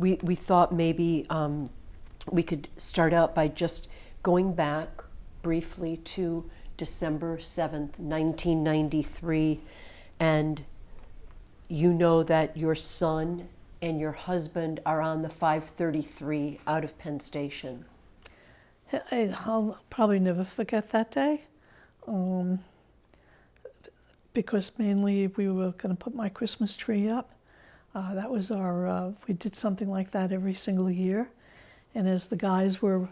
we thought maybe we could start out by just going back briefly to December 7th, 1993, and you know that your son and your husband are on the 533 out of Penn Station. I'll probably never forget that day, because mainly we were going to put my Christmas tree up. That was we did something like that every single year. And as the guys were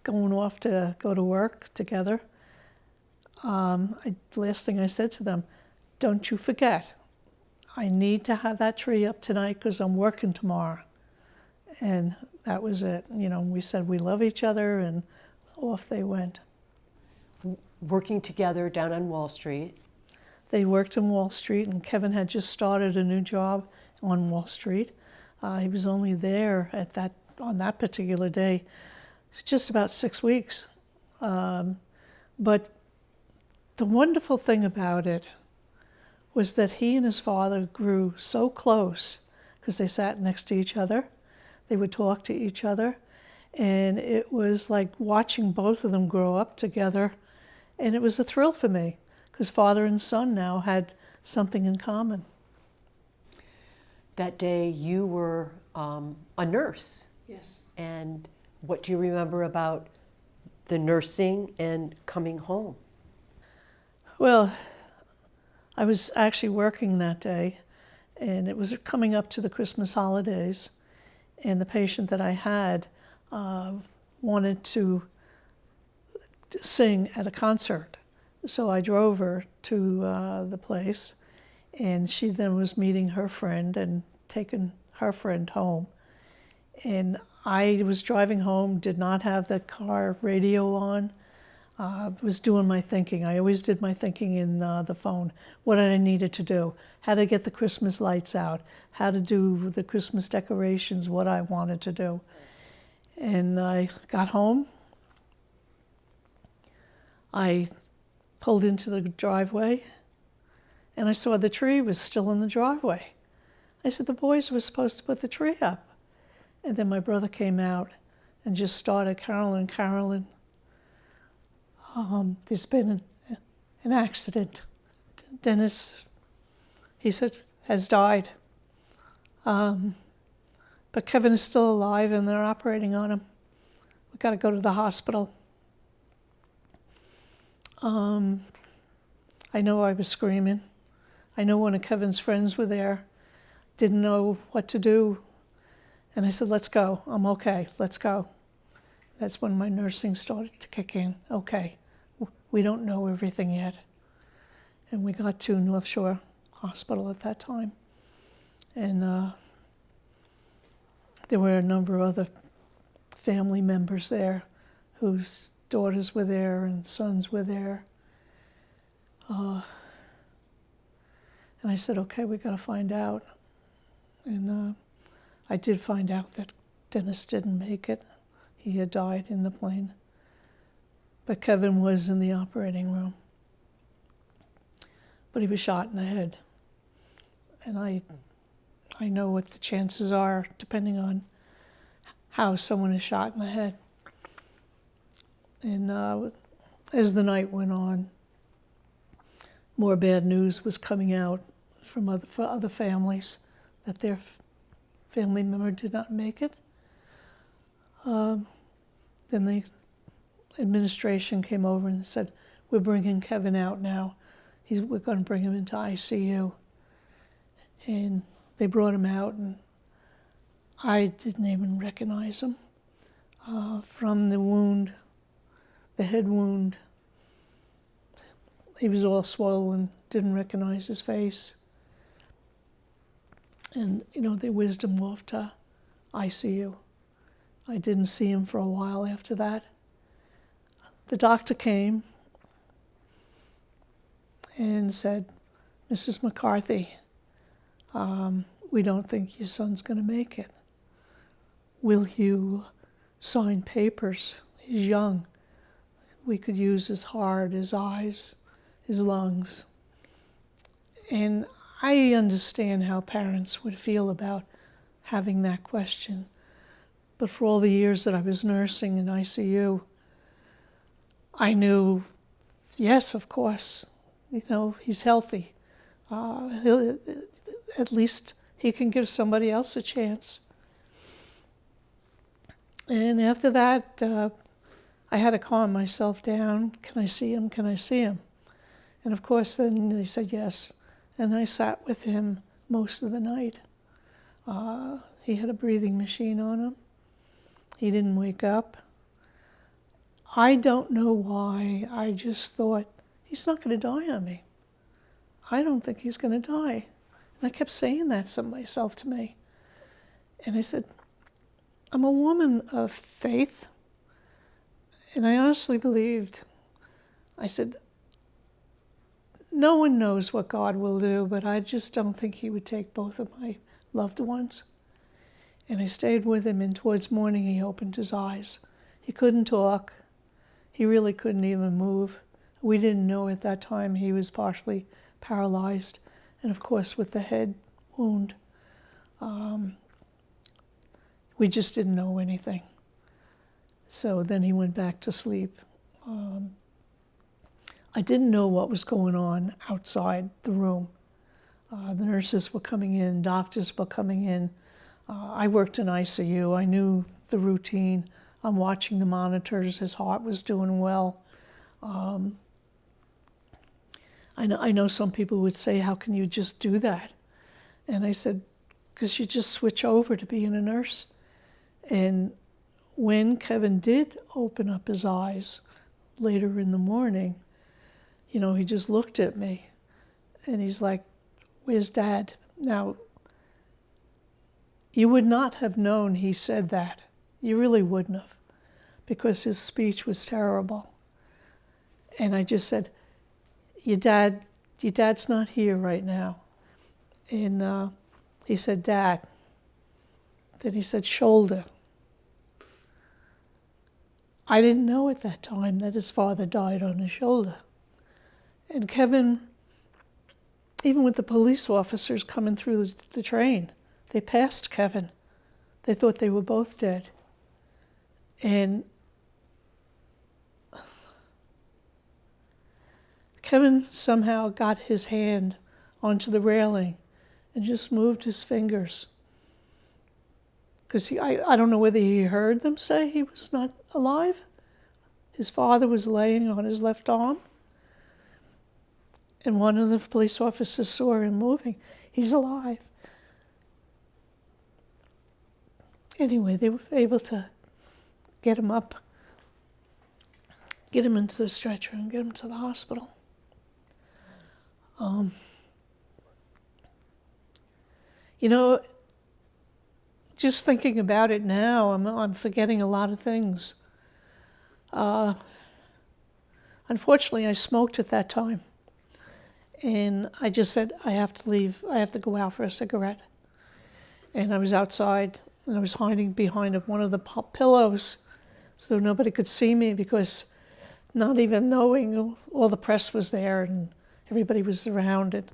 going off to go to work together, last thing I said to them, don't you forget, I need to have that tree up tonight because I'm working tomorrow. And that was it. We said we love each other, and off they went. Working together down on Wall Street. They worked in Wall Street, and Kevin had just started a new job on Wall Street. He was only there on that particular day just about 6 weeks. But the wonderful thing about it was that he and his father grew so close because they sat next to each other. They would talk to each other, and it was like watching both of them grow up together, and it was a thrill for me because father and son now had something in common. That day you were a nurse. Yes. And what do you remember about the nursing and coming home? Well, I was actually working that day, and it was coming up to the Christmas holidays, and the patient that I had wanted to sing at a concert. So I drove her to the place, and she then was meeting her friend and taking her friend home. And I was driving home, did not have the car radio on, was doing my thinking. I always did my thinking in the phone, what I needed to do, how to get the Christmas lights out, how to do the Christmas decorations, what I wanted to do. And I got home. I pulled into the driveway, and I saw the tree was still in the driveway. I said, the boys were supposed to put the tree up. And then my brother came out and just started, Carolyn, there's been an accident. Dennis, he said, has died. But Kevin is still alive, and they're operating on him. We've got to go to the hospital. I know I was screaming. I know one of Kevin's friends were there, didn't know what to do. And I said, let's go. I'm okay. Let's go. That's when my nursing started to kick in. Okay, we don't know everything yet. And we got to North Shore Hospital at that time. And there were a number of other family members there whose daughters were there and sons were there. And I said, okay, we got to find out. And I did find out that Dennis didn't make it. He had died in the plane. But Kevin was in the operating room. But he was shot in the head. And I know what the chances are, depending on how someone is shot in the head. And as the night went on, more bad news was coming out from other families that their family member did not make it. Then the administration came over and said, we're bringing Kevin out now. We're going to bring him into ICU. And they brought him out, and I didn't even recognize him. From the wound, the head wound, he was all swollen, didn't recognize his face. And, they whizzed him off to ICU. I didn't see him for a while after that. The doctor came and said, Mrs. McCarthy, we don't think your son's going to make it. Will you sign papers? He's young. We could use his heart, his eyes, his lungs. And I understand how parents would feel about having that question. But for all the years that I was nursing in ICU, I knew, yes, of course, he's healthy. At least he can give somebody else a chance. And after that, I had to calm myself down. Can I see him? Can I see him? And of course, then they said yes. And I sat with him most of the night. He had a breathing machine on him. He didn't wake up. I don't know why. I just thought, he's not going to die on me. I don't think he's going to die. And I kept saying that to myself to me. And I said, I'm a woman of faith. And I honestly believed. I said, no one knows what God will do, but I just don't think he would take both of my loved ones. And I stayed with him, and towards morning he opened his eyes. He couldn't talk. He really couldn't even move. We didn't know at that time he was partially paralyzed, and of course with the head wound. We just didn't know anything. So then he went back to sleep. I didn't know what was going on outside the room. The nurses were coming in, doctors were coming in. I worked in ICU. I knew the routine. I'm watching the monitors. His heart was doing well. I know some people would say, how can you just do that? And I said, because you just switch over to being a nurse. And when Kevin did open up his eyes later in the morning, he just looked at me and he's like, where's Dad? Now, you would not have known he said that. You really wouldn't have, because his speech was terrible. And I just said, your dad's not here right now. And he said, Dad. Then he said, shoulder. I didn't know at that time that his father died on his shoulder. And Kevin, even with the police officers coming through the train, they passed Kevin. They thought they were both dead. And Kevin somehow got his hand onto the railing and just moved his fingers. Because I don't know whether he heard them say he was not alive. His father was laying on his left arm. And one of the police officers saw him moving. He's alive. Anyway, they were able to get him up, get him into the stretcher, and get him to the hospital. Just thinking about it now, I'm forgetting a lot of things. Unfortunately, I smoked at that time. And I just said, I have to leave. I have to go out for a cigarette. And I was outside, and I was hiding behind one of the pillows so nobody could see me, because not even knowing, all the press was there and everybody was around. And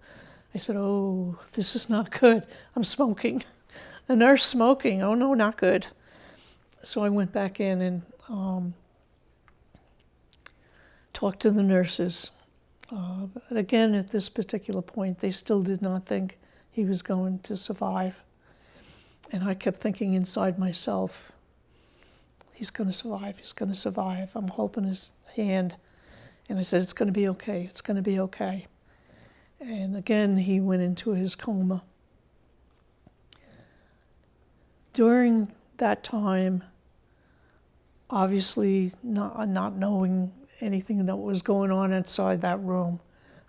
I said, oh, this is not good. I'm smoking. A nurse smoking. Oh, no, not good. So I went back in and talked to the nurses. But again, at this particular point, they still did not think he was going to survive. And I kept thinking inside myself, he's going to survive, he's going to survive. I'm holding his hand. And I said, it's going to be okay, it's going to be okay. And again, he went into his coma. During that time, obviously not knowing anything that was going on inside that room,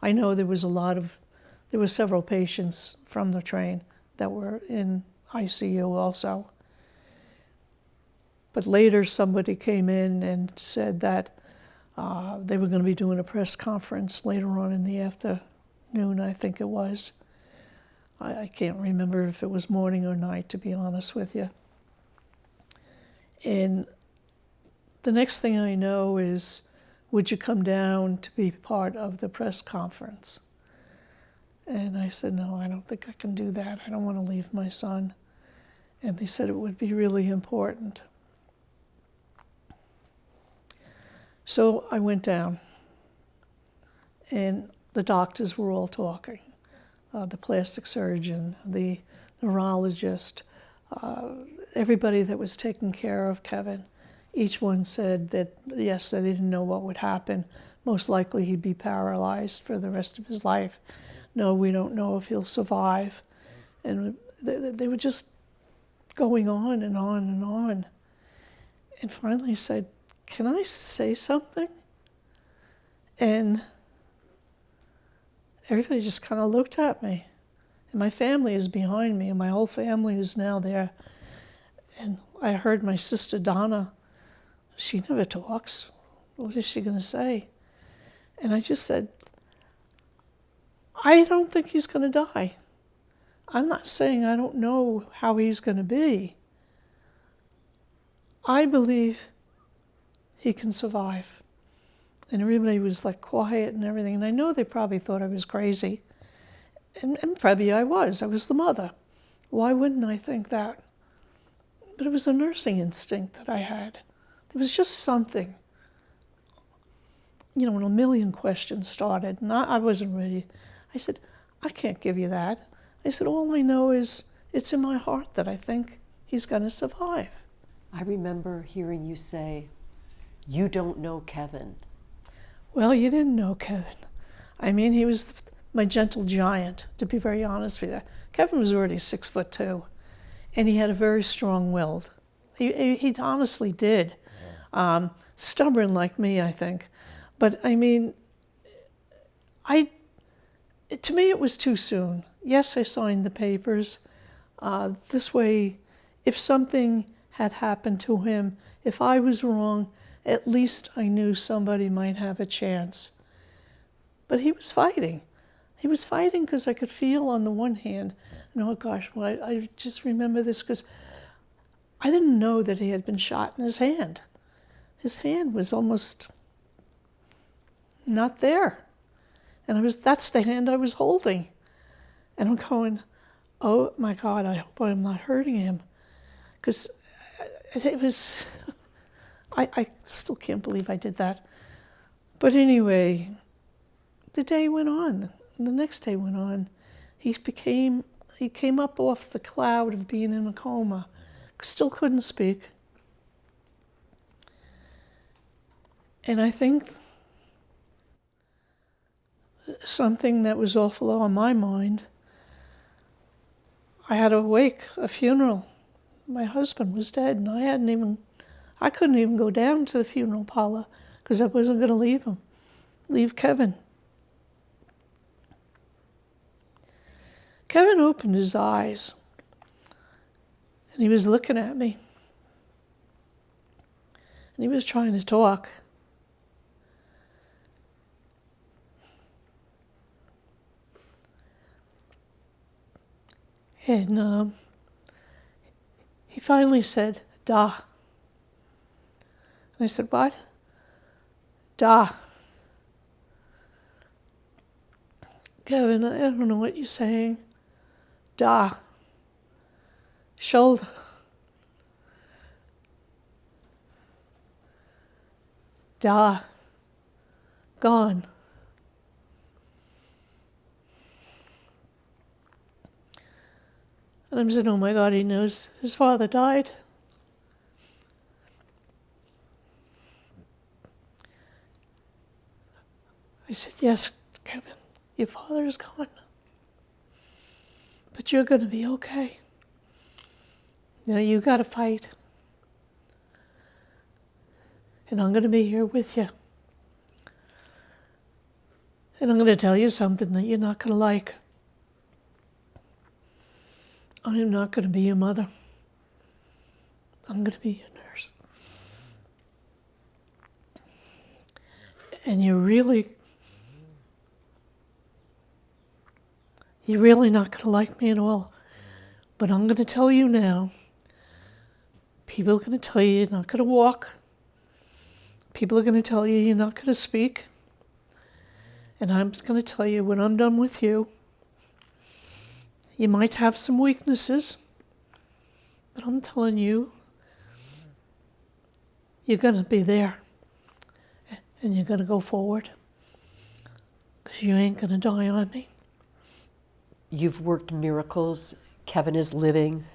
I know there were several patients from the train that were in ICU also. But later somebody came in and said that they were going to be doing a press conference later on in the afternoon, I think it was. I can't remember if it was morning or night, to be honest with you. And the next thing I know is, would you come down to be part of the press conference? And I said, no, I don't think I can do that. I don't want to leave my son. and they said it would be really important. So I went down, and the doctors were all talking. The plastic surgeon, the neurologist, everybody that was taking care of Kevin. Each one said that, yes, they didn't know what would happen. Most likely he'd be paralyzed for the rest of his life. No, we don't know if he'll survive. And they were just going on and on and on. And finally said, can I say something? And everybody just kind of looked at me. And my family is behind me, and my whole family is now there. And I heard my sister Donna. She never talks. What is she going to say? And I just said, I don't think he's going to die. I'm not saying I don't know how he's going to be. I believe he can survive. And everybody was like quiet and everything. And I know they probably thought I was crazy. And probably I was. I was the mother. Why wouldn't I think that? But it was a nursing instinct that I had. There was just something. You know, when a million questions started, and I wasn't ready. I said, I can't give you that. I said, all I know is it's in my heart that I think he's going to survive. I remember hearing you say, you don't know Kevin. Well, you didn't know Kevin. I mean, he was my gentle giant, to be very honest with you. Kevin was already 6'2", and he had a very strong-willed. He honestly did. Stubborn like me, I think. But I mean, to me it was too soon. Yes, I signed the papers. This way, if something had happened to him, if I was wrong, at least I knew somebody might have a chance. But he was fighting. He was fighting because I could feel on the one hand, and oh gosh, well, I just remember this because I didn't know that he had been shot in his hand. His hand was almost not there. And that's the hand I was holding. And I'm going, oh my God, I hope I'm not hurting him. Because it was, I still can't believe I did that. But anyway, the day went on. The next day went on. He came up off the cloud of being in a coma. Still couldn't speak. And I think something that was awful on my mind, I had a funeral. My husband was dead, and I couldn't even go down to the funeral parlor because I wasn't going to leave Kevin. Kevin opened his eyes, and he was looking at me, and he was trying to talk. And he finally said, "Da." And I said, "What?" "Da." "Kevin, I don't know what you're saying." "Da." "Shoulder." "Da." "Gone." And I'm saying, oh my God, he knows his father died. I said, yes, Kevin, your father is gone. But you're going to be okay. Now you got to fight. And I'm going to be here with you. And I'm going to tell you something that you're not going to like. I am not going to be your mother. I'm going to be your nurse. And you're really not going to like me at all. But I'm going to tell you now. People are going to tell you you're not going to walk. People are going to tell you you're not going to speak. And I'm going to tell you when I'm done with you, you might have some weaknesses, But I'm telling you, you're going to be there. And you're going to go forward. Because you ain't going to die on me. You've worked miracles. Kevin is living.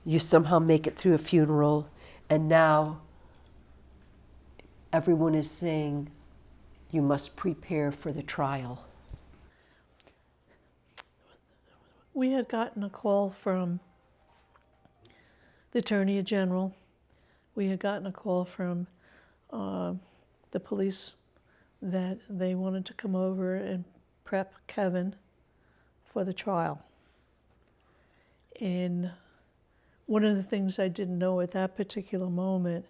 You somehow make it through a funeral. And now everyone is saying you must prepare for the trial. We had gotten a call from the Attorney General. We had gotten a call from the police that they wanted to come over and prep Kevin for the trial. And one of the things I didn't know at that particular moment,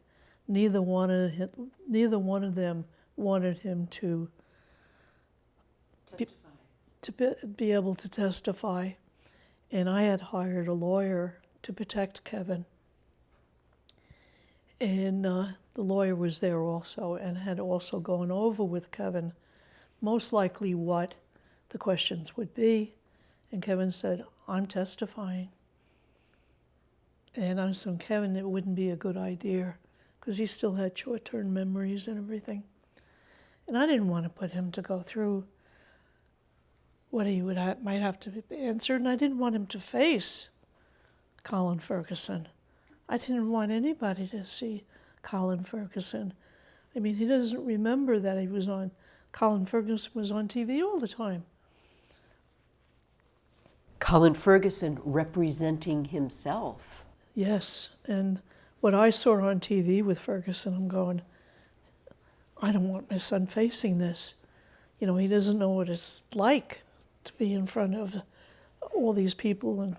neither one of them wanted him to be able to testify. And I had hired a lawyer to protect Kevin. And the lawyer was there also and had also gone over with Kevin most likely what the questions would be. And Kevin said, I'm testifying. And I was saying, Kevin, it wouldn't be a good idea because he still had short-term memories and everything. And I didn't want to put him to go through what he might have to answer, and I didn't want him to face Colin Ferguson. I didn't want anybody to see Colin Ferguson. I mean, he doesn't remember that Colin Ferguson was on TV all the time. Colin Ferguson representing himself. Yes, and what I saw on TV with Ferguson, I'm going, I don't want my son facing this. You know, he doesn't know what it's like to be in front of all these people and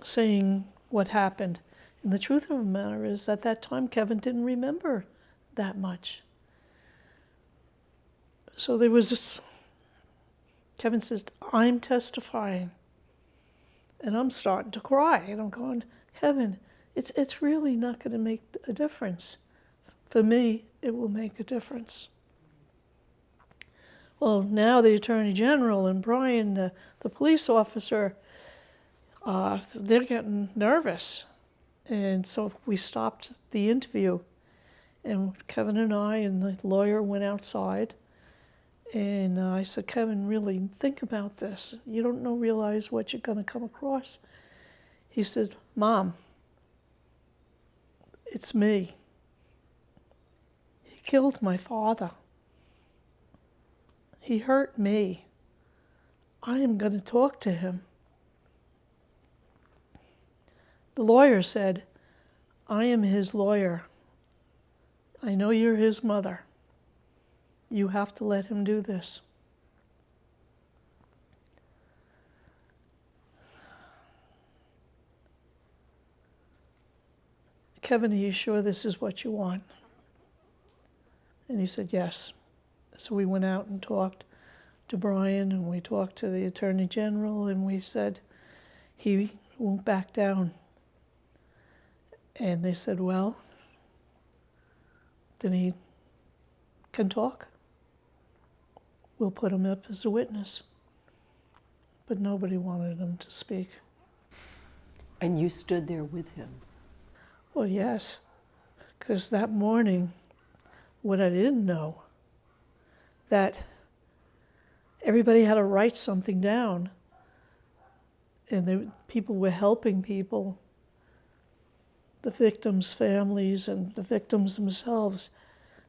saying what happened. And the truth of the matter is, at that time, Kevin didn't remember that much. So there was this, Kevin says, I'm testifying. And I'm starting to cry. And I'm going, Kevin, it's really not going to make a difference. For me, it will make a difference. Well, now the Attorney General and Brian, the police officer, they're getting nervous. And so we stopped the interview. And Kevin and I and the lawyer went outside. And I said, Kevin, really think about this. You don't realize what you're going to come across. He said, Mom, it's me. He killed my father. He hurt me. I am going to talk to him. The lawyer said, I am his lawyer. I know you're his mother. You have to let him do this. Kevin, are you sure this is what you want? And he said, yes. So we went out and talked to Brian, and we talked to the Attorney General, and we said, he won't back down. And they said, well, then he can talk. We'll put him up as a witness. But nobody wanted him to speak. And you stood there with him. Well, yes, because that morning, what I didn't know, that everybody had to write something down, and people were helping people, the victims' families and the victims themselves.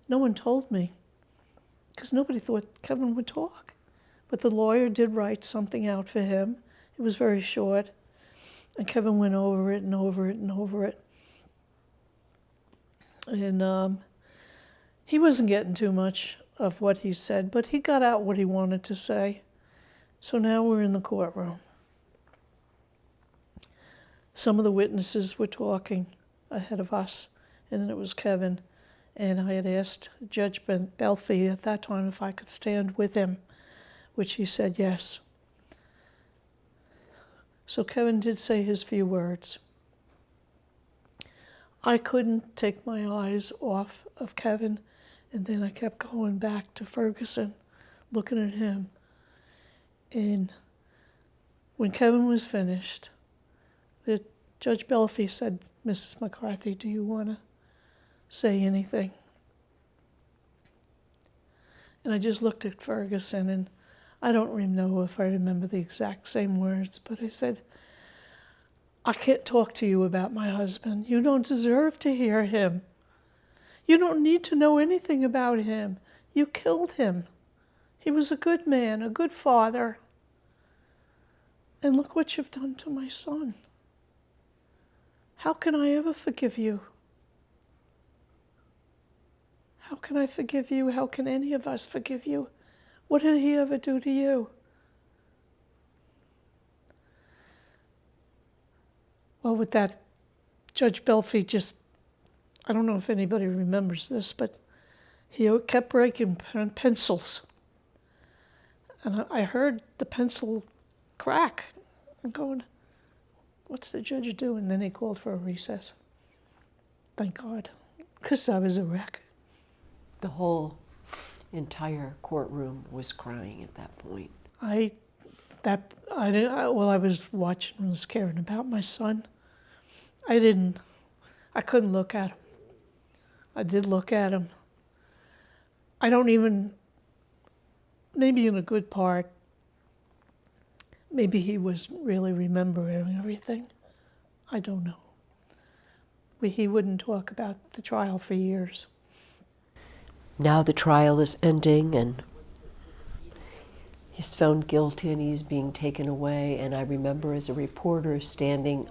No one told me, because nobody thought Kevin would talk. But the lawyer did write something out for him. It was very short, and Kevin went over it and over it and over it. And he wasn't getting too much of what he said, but he got out what he wanted to say. So now we're in the courtroom. Some of the witnesses were talking ahead of us, and then it was Kevin. And I had asked Judge Belfi at that time if I could stand with him, which he said yes. So Kevin did say his few words. I couldn't take my eyes off of Kevin, and then I kept going back to Ferguson, looking at him. And when Kevin was finished, the Judge Belfi said, "Mrs. McCarthy, do you want to say anything?" And I just looked at Ferguson, and I don't really know if I remember the exact same words, but I said, "I can't talk to you about my husband. You don't deserve to hear him. You don't need to know anything about him. You killed him. He was a good man, a good father. And look what you've done to my son. How can I ever forgive you? How can I forgive you? How can any of us forgive you? What did he ever do to you?" Well, with that, Judge Belfi just, I don't know if anybody remembers this, but he kept breaking pencils. And I heard the pencil crack. I'm going, what's the judge doing? Then he called for a recess. Thank God, because I was a wreck. The whole entire courtroom was crying at that point. I was watching and was caring about my son. I couldn't look at him. I did look at him. I don't even, maybe in a good part, maybe he was really remembering everything. I don't know. He wouldn't talk about the trial for years. Now the trial is ending and he's found guilty and he's being taken away. And I remember as a reporter standing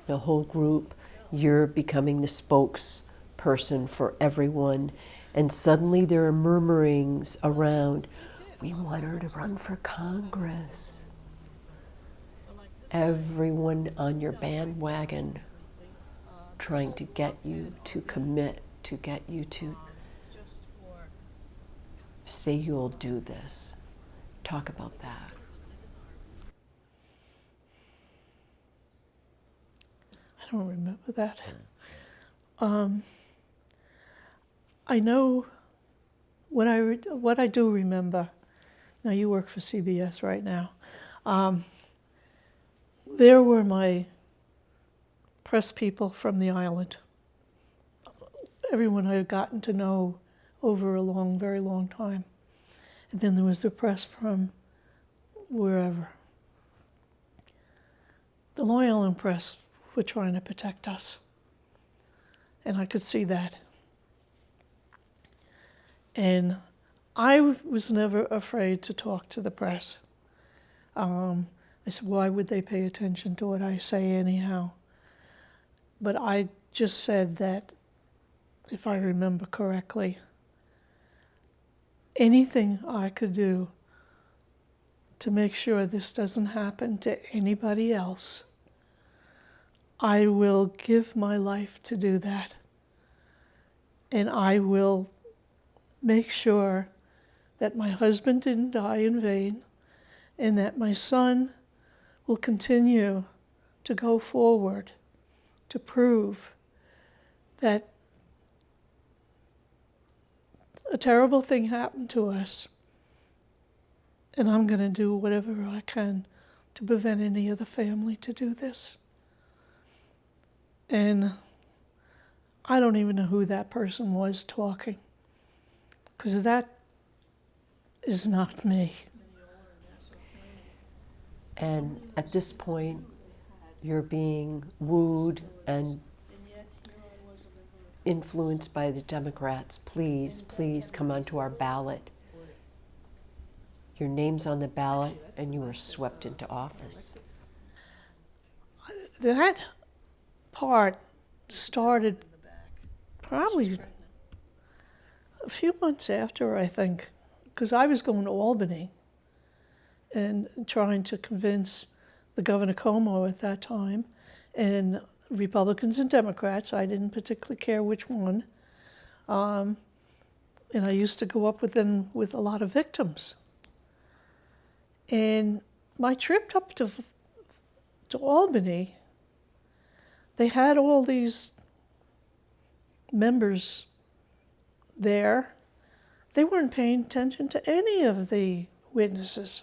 in a whole group, you're becoming the spokesperson for everyone. And suddenly there are murmurings around, we want her to run for Congress. Everyone on your bandwagon trying to get you to commit, to get you to say you'll do this. Talk about that. I don't remember that. I know what I do remember. Now you work for CBS right now. There were my press people from the island. Everyone I had gotten to know over a very long time. And then there was the press from wherever. The Long Island press were trying to protect us. And I could see that. And I was never afraid to talk to the press. I said, why would they pay attention to what I say anyhow? But I just said that, if I remember correctly, anything I could do to make sure this doesn't happen to anybody else, I will give my life to do that. And I will make sure that my husband didn't die in vain and that my son will continue to go forward to prove that a terrible thing happened to us, and I'm going to do whatever I can to prevent any other family to do this. And I don't even know who that person was talking, because that is not me. And at this point, you're being wooed and influenced by the Democrats. Please, please come onto our ballot. Your name's on the ballot and you are swept into office. That part started probably a few months after, I think, because I was going to Albany and trying to convince the Governor Como at that time, and Republicans and Democrats. I didn't particularly care which one. And I used to go up with them with a lot of victims. And my trip up to Albany, they had all these members there. They weren't paying attention to any of the witnesses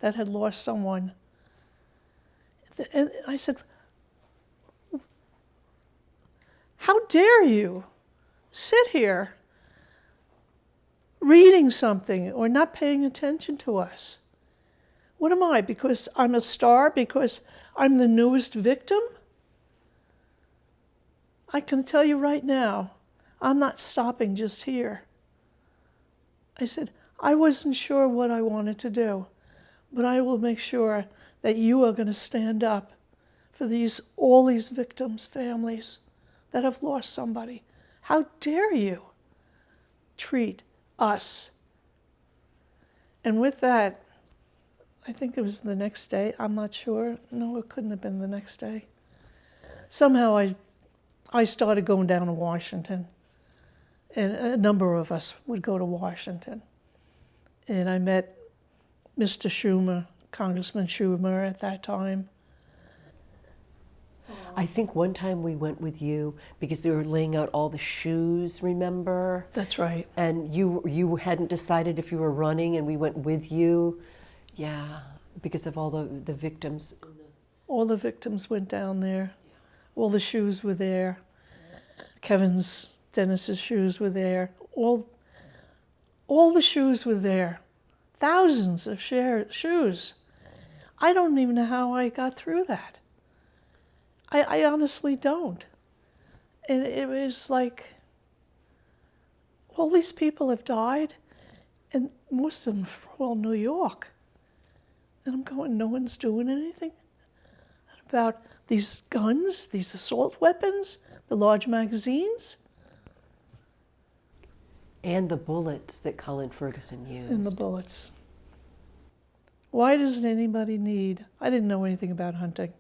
that had lost someone. And I said, How dare you sit here reading something or not paying attention to us? What am I? Because I'm a star? Because I'm the newest victim? I can tell you right now, I'm not stopping just here. I said, I wasn't sure what I wanted to do, but I will make sure that you are going to stand up for all these victims' families that have lost somebody. How dare you treat us? And with that, I think it was the next day. I'm not sure. No, it couldn't have been the next day. Somehow I started going down to Washington, and a number of us would go to Washington. And I met Mr. Schumer, Congressman Schumer at that time. I think one time we went with you because they were laying out all the shoes, remember? That's right. And you hadn't decided if you were running, and we went with you. Yeah, because of all the victims. All the victims went down there. All the shoes were there. Dennis's shoes were there. All the shoes were there. Thousands of shoes. I don't even know how I got through that. I honestly don't. And it was like, all these people have died, and most of them from all New York. And I'm going, no one's doing anything about these guns, these assault weapons, the large magazines. And the bullets that Colin Ferguson used. And the bullets. Why doesn't anybody need? I didn't know anything about hunting.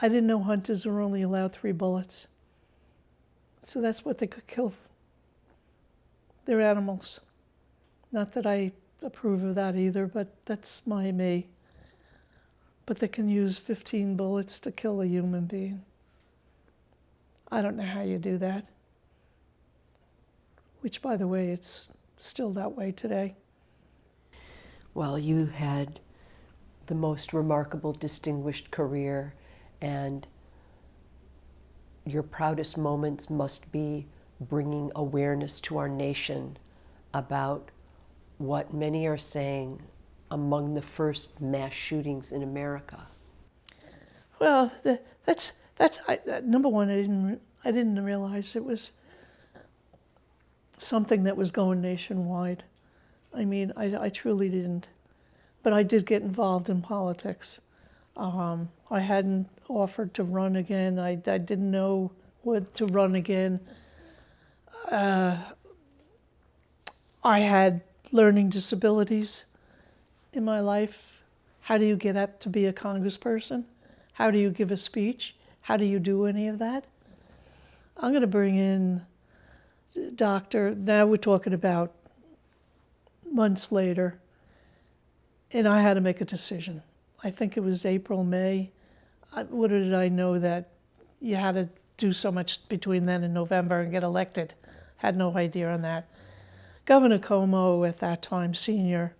I didn't know hunters are only allowed 3 bullets. So that's what they could kill their animals. Not that I approve of that either, but that's me. But they can use 15 bullets to kill a human being. I don't know how you do that. Which, by the way, it's still that way today. Well, you had the most remarkable, distinguished career, and your proudest moments must be bringing awareness to our nation about what many are saying among the first mass shootings in America. Well, that's number one. I didn't realize it was something that was going nationwide. I mean, I truly didn't. But I did get involved in politics. I hadn't offered to run again. I didn't know what to run again. I had learning disabilities in my life. How do you get up to be a congressperson? How do you give a speech? How do you do any of that? I'm going to bring in doctor. Now we're talking about months later. And I had to make a decision. I think it was April, May. What did I know that you had to do so much between then and November and get elected? Had no idea on that. Governor Cuomo at that time, senior,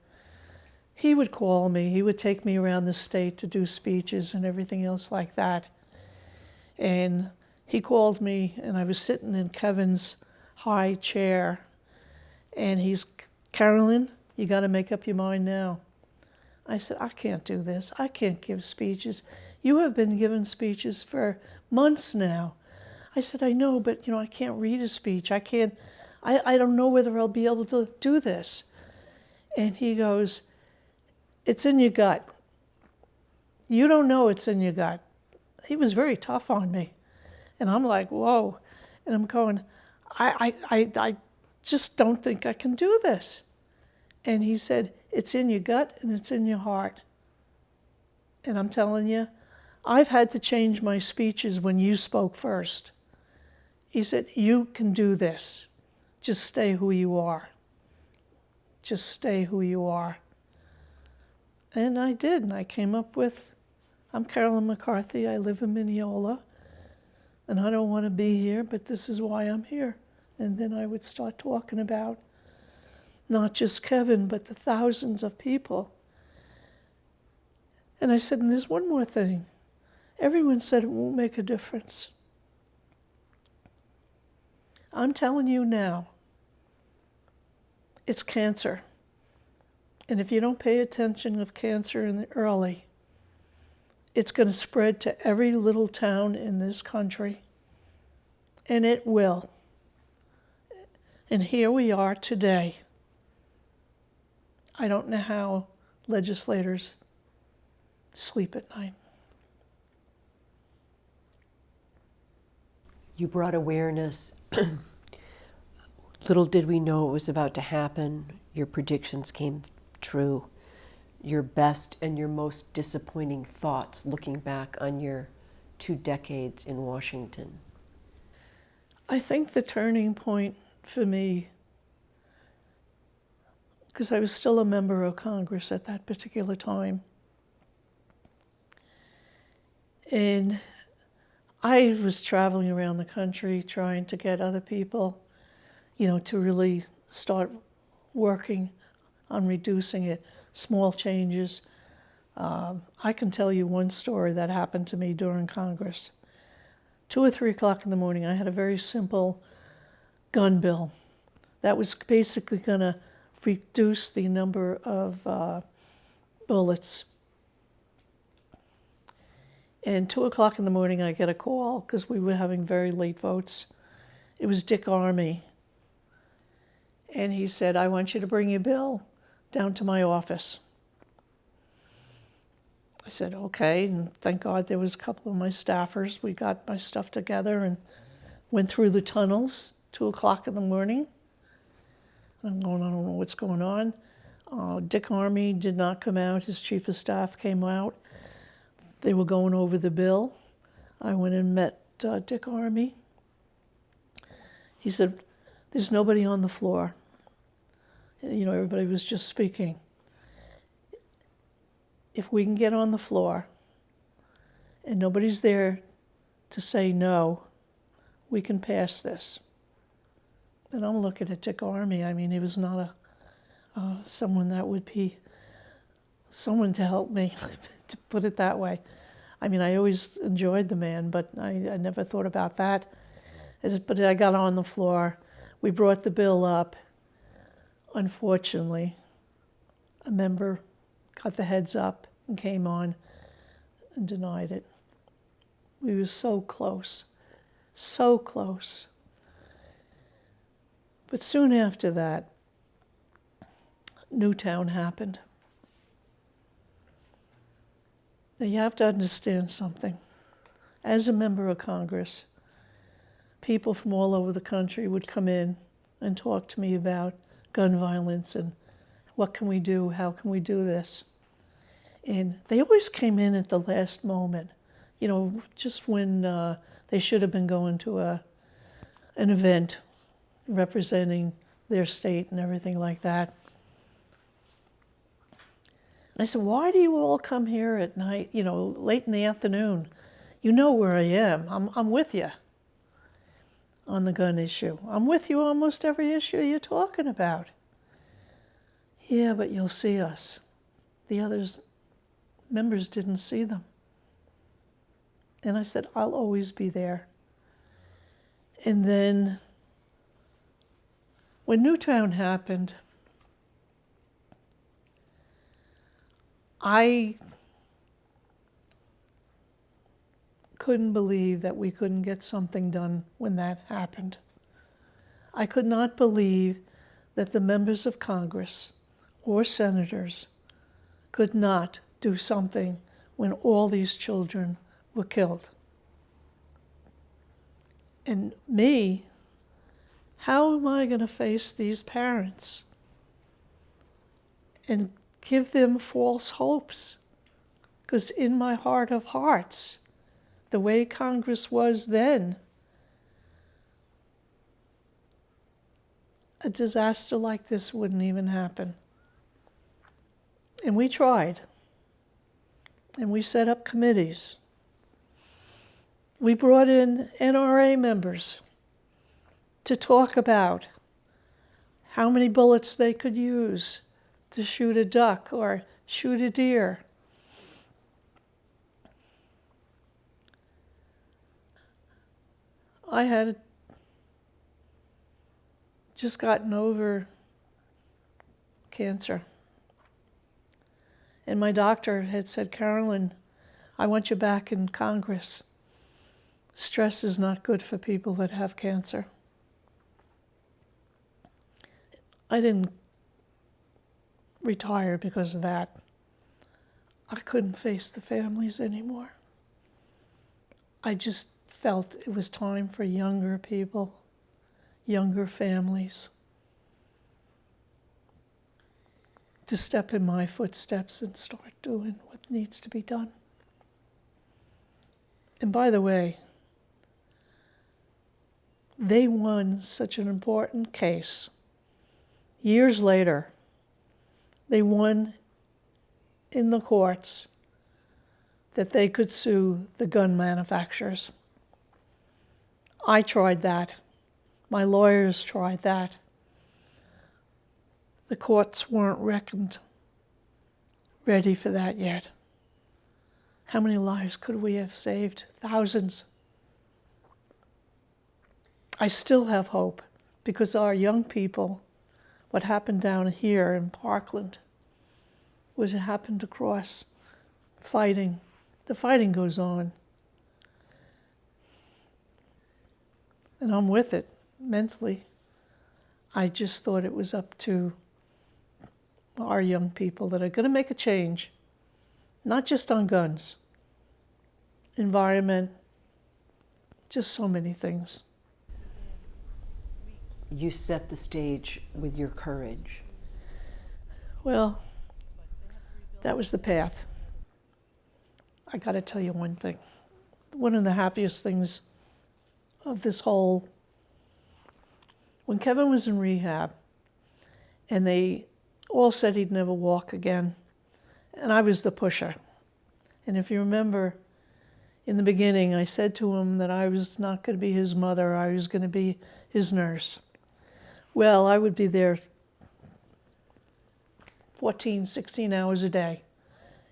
he would call me. He would take me around the state to do speeches and everything else like that. And he called me, and I was sitting in Kevin's high chair. And he's, Carolyn, you got to make up your mind now. I said, I can't do this. I can't give speeches. You have been giving speeches for months now. I said, I know, but I can't read a speech. I don't know whether I'll be able to do this. And he goes, it's in your gut. You don't know it's in your gut. He was very tough on me. And I'm like, whoa. And I'm going, I just don't think I can do this. And he said, it's in your gut and it's in your heart. And I'm telling you, I've had to change my speeches when you spoke first. He said, you can do this. Just stay who you are. Just stay who you are. And I did. And I came up with, I'm Carolyn McCarthy. I live in Mineola. And I don't want to be here, but this is why I'm here. And then I would start talking about not just Kevin, but the thousands of people. And I said, and there's one more thing. Everyone said it won't make a difference. I'm telling you now, it's cancer. And if you don't pay attention of cancer in the early, it's going to spread to every little town in this country. And it will. And here we are today. I don't know how legislators sleep at night. You brought awareness. Little did we know it was about to happen. Your predictions came true. Your best and your most disappointing thoughts looking back on your 2 decades in Washington. I think the turning point for me, because I was still a member of Congress at that particular time, and I was traveling around the country trying to get other people, to really start working on reducing it, small changes. I can tell you one story that happened to me during Congress. 2 or 3 o'clock in the morning, I had a very simple gun bill that was basically going to reduce the number of bullets. And 2 o'clock in the morning, I get a call because we were having very late votes. It was Dick Armey. And he said, I want you to bring your bill down to my office. I said, okay, and thank God there was a couple of my staffers. We got my stuff together and went through the tunnels, 2 o'clock in the morning. I'm going, I don't know what's going on. Dick Armey did not come out. His chief of staff came out. They were going over the bill. I went and met Dick Armey. He said, there's nobody on the floor. Everybody was just speaking. If we can get on the floor and nobody's there to say no, we can pass this. And I'm looking at Dick Armey. I mean, he was not someone that would be someone to help me, to put it that way. I mean, I always enjoyed the man, but I never thought about that. But I got on the floor. We brought the bill up. Unfortunately, a member got the heads up and came on and denied it. We were so close, so close. But soon after that, Newtown happened. Now you have to understand something. As a member of Congress, people from all over the country would come in and talk to me about gun violence and what can we do, how can we do this. And they always came in at the last moment, just when they should have been going to an event representing their state and everything like that. And I said, why do you all come here at night, late in the afternoon? You know where I am. I'm with you on the gun issue. I'm with you almost every issue you're talking about. Yeah, but you'll see us. The others members didn't see them. And I said, I'll always be there. And then when Newtown happened, I couldn't believe that we couldn't get something done when that happened. I could not believe that the members of Congress or senators could not do something when all these children were killed. And me, how am I going to face these parents and give them false hopes? Because in my heart of hearts, the way Congress was then, a disaster like this wouldn't even happen. And we tried. And we set up committees. We brought in NRA members to talk about how many bullets they could use to shoot a duck or shoot a deer. I had just gotten over cancer. And my doctor had said, Carolyn, I want you back in Congress. Stress is not good for people that have cancer. I didn't retire because of that. I couldn't face the families anymore. I just felt it was time for younger people, younger families, to step in my footsteps and start doing what needs to be done. And by the way, they won such an important case. Years later, they won in the courts that they could sue the gun manufacturers. I tried that. My lawyers tried that. The courts weren't ready for that yet. How many lives could we have saved? Thousands. I still have hope because our young people, what happened down here in Parkland, was it happened across fighting. The fighting goes on. And I'm with it mentally. I just thought it was up to our young people that are going to make a change, not just on guns, environment, just so many things. You set the stage with your courage. Well, that was the path. I got to tell you one thing. One of the happiest things of this whole, when Kevin was in rehab and they all said he'd never walk again, and I was the pusher. And if you remember, in the beginning, I said to him that I was not going to be his mother, I was going to be his nurse. Well, I would be there 14, 16 hours a day.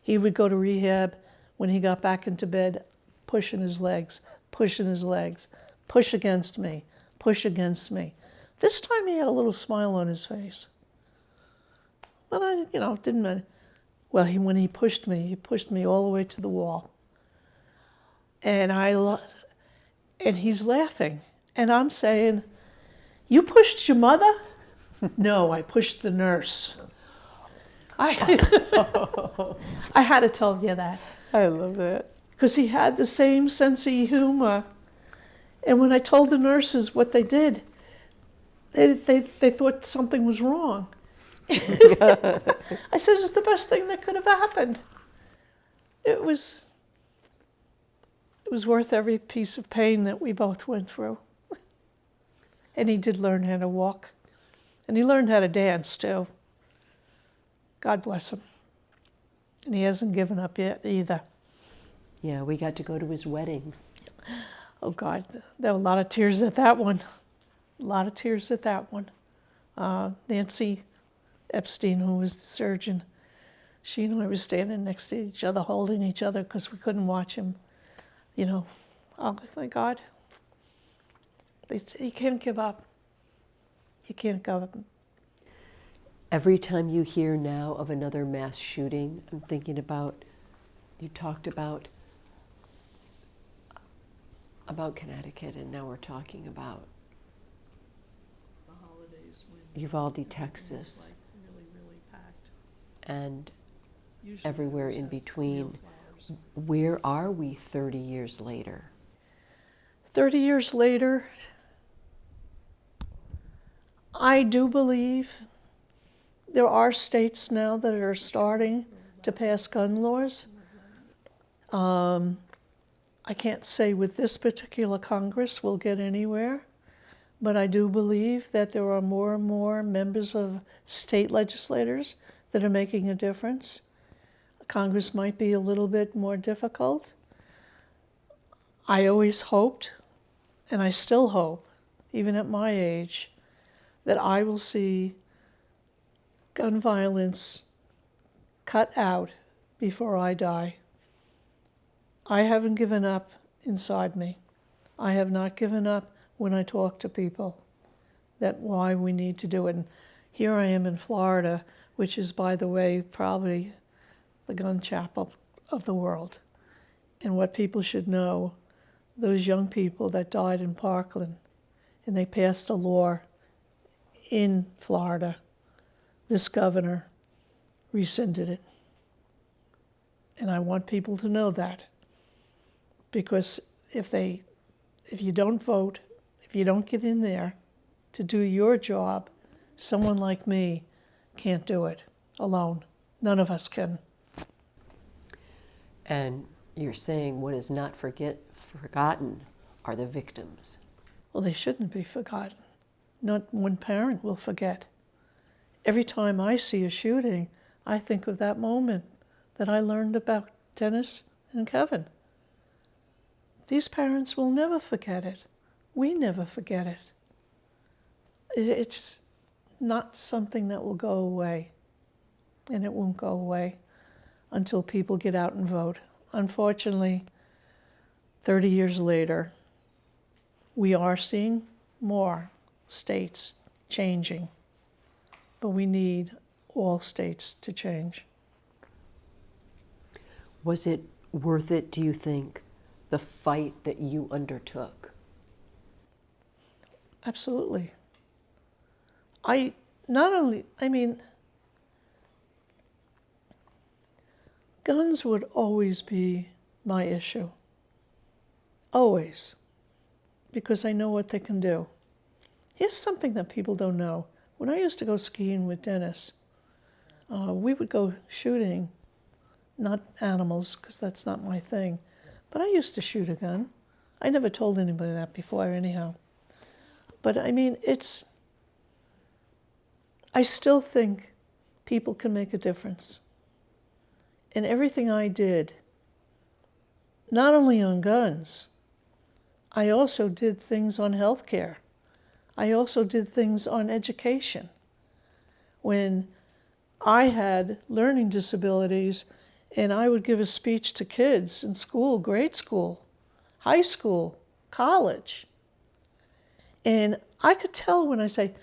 He would go to rehab. When he got back into bed, pushing his legs, push against me, push against me. This time he had a little smile on his face. But I, didn't matter. Well, when he pushed me all the way to the wall. And and he's laughing. And I'm saying, you pushed your mother? No, I pushed the nurse. I had to tell you that. I love that. Because he had the same sense of humor. And when I told the nurses what they did, they thought something was wrong. I said, it's the best thing that could have happened. It was worth every piece of pain that we both went through. And he did learn how to walk. And he learned how to dance, too. God bless him. And he hasn't given up yet, either. Yeah, we got to go to his wedding. Oh, God, there were a lot of tears at that one. A lot of tears at that one. Nancy Epstein, who was the surgeon, she and I were standing next to each other, holding each other because we couldn't watch him. Oh, my God. You can't give up. You can't give up. Every time you hear now of another mass shooting, I'm thinking about, you talked about Connecticut, and now we're talking about The holidays when Uvalde, Texas, really packed. and Usually everywhere there's in that between. flowers. Where are we 30 years later? 30 years later, I do believe there are states now that are starting to pass gun laws. I can't say with this particular Congress we'll get anywhere, but I do believe that there are more and more members of state legislators that are making a difference. Congress might be a little bit more difficult. I always hoped, and I still hope, even at my age, that I will see gun violence cut out before I die. I haven't given up inside me. I have not given up when I talk to people. that why we need to do it. And here I am in Florida, which is, by the way, probably the gun chapel of the world. And what people should know, those young people that died in Parkland, and they passed a law in Florida, this governor rescinded it. And I want people to know that. Because if you don't vote, if you don't get in there to do your job, someone like me can't do it alone. None of us can. And you're saying what is not forgotten are the victims. Well, they shouldn't be forgotten. Not one parent will forget. Every time I see a shooting, I think of that moment that I learned about Dennis and Kevin. These parents will never forget it. We never forget it. It's not something that will go away, and it won't go away until people get out and vote. Unfortunately, 30 years later, we are seeing more states changing, but we need all states to change. Was it worth it, do you think, the fight that you undertook? Absolutely. Guns would always be my issue. Always. Because I know what they can do. Here's something that people don't know. When I used to go skiing with Dennis, we would go shooting, not animals, because that's not my thing, but I used to shoot a gun. I never told anybody that before, anyhow. But I still think people can make a difference. And everything I did, not only on guns, I also did things on healthcare. I also did things on education. When I had learning disabilities and I would give a speech to kids in school, grade school, high school, college, and I could tell when I say,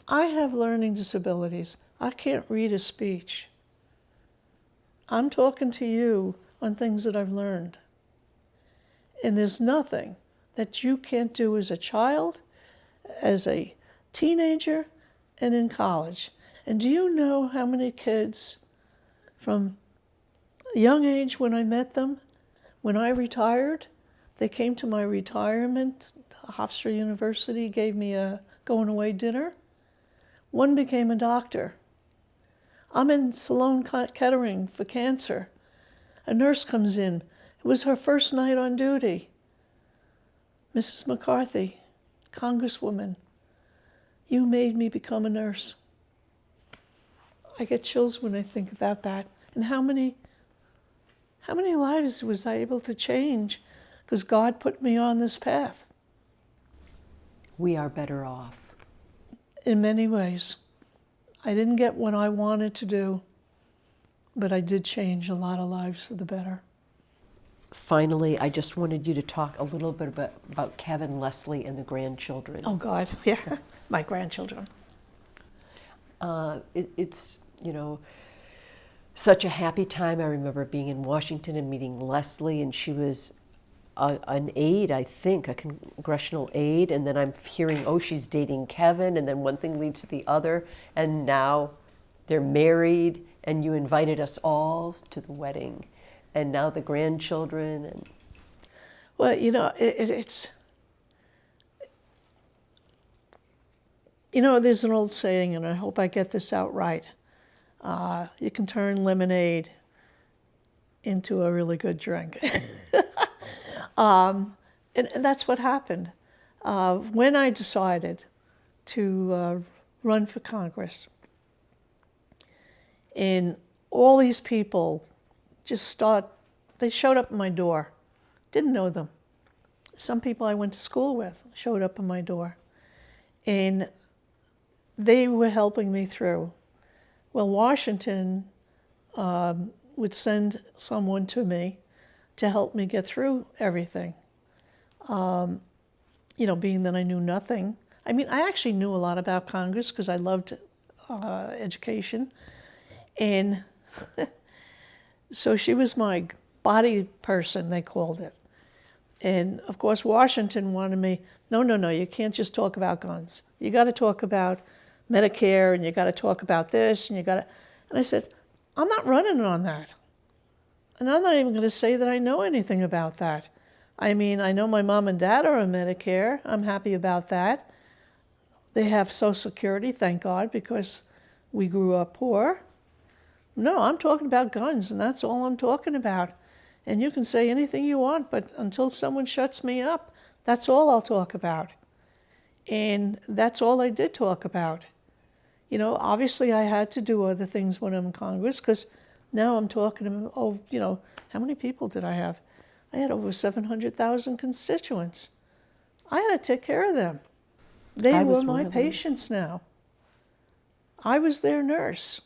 I have learning disabilities, I can't read a speech. I'm talking to you on things that I've learned. And there's nothing that you can't do as a child, as a teenager, and in college. And do you know how many kids from a young age when I met them, when I retired, they came to my retirement, Hofstra University gave me a going away dinner. One became a doctor. I'm in Sloan Kettering for cancer. A nurse comes in. It was her first night on duty. Mrs. McCarthy, Congresswoman, you made me become a nurse. I get chills when I think about that. And how many lives was I able to change because God put me on this path? We are better off. In many ways. I didn't get what I wanted to do, but I did change a lot of lives for the better. Finally, I just wanted you to talk a little bit about Kevin, Leslie, and the grandchildren. Oh, God, yeah, my grandchildren. It's, such a happy time. I remember being in Washington and meeting Leslie, and she was an aide, I think, a congressional aide, and then I'm hearing, oh, she's dating Kevin, and then one thing leads to the other, and now they're married, and you invited us all to the wedding, and now the grandchildren. And well, it's there's an old saying, and I hope I get this out right. You can turn lemonade into a really good drink. And that's what happened. When I decided to run for Congress, and all these people they showed up at my door. Didn't know them. Some people I went to school with showed up at my door. And they were helping me through. Well, Washington would send someone to me to help me get through everything. Being that I knew nothing, I mean, I actually knew a lot about Congress because I loved education. And so she was my body person, they called it. And of course, Washington wanted me, no, you can't just talk about guns. You got to talk about Medicare, and you got to talk about this, and and I said, I'm not running on that. And I'm not even going to say that I know anything about that. I mean, I know my mom and dad are on Medicare. I'm happy about that. They have Social Security, thank God, because we grew up poor. No, I'm talking about guns, and that's all I'm talking about. And you can say anything you want, but until someone shuts me up, that's all I'll talk about. And that's all I did talk about. You know, obviously I had to do other things when I'm in Congress, because now I'm talking to, how many people did I have? I had over 700,000 constituents. I had to take care of them. They were my patients now. I was their nurse,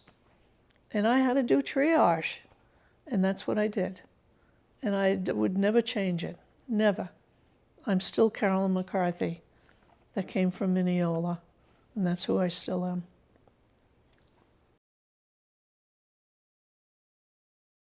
and I had to do triage, and that's what I did. And I would never change it, never. I'm still Carolyn McCarthy that came from Mineola, and that's who I still am.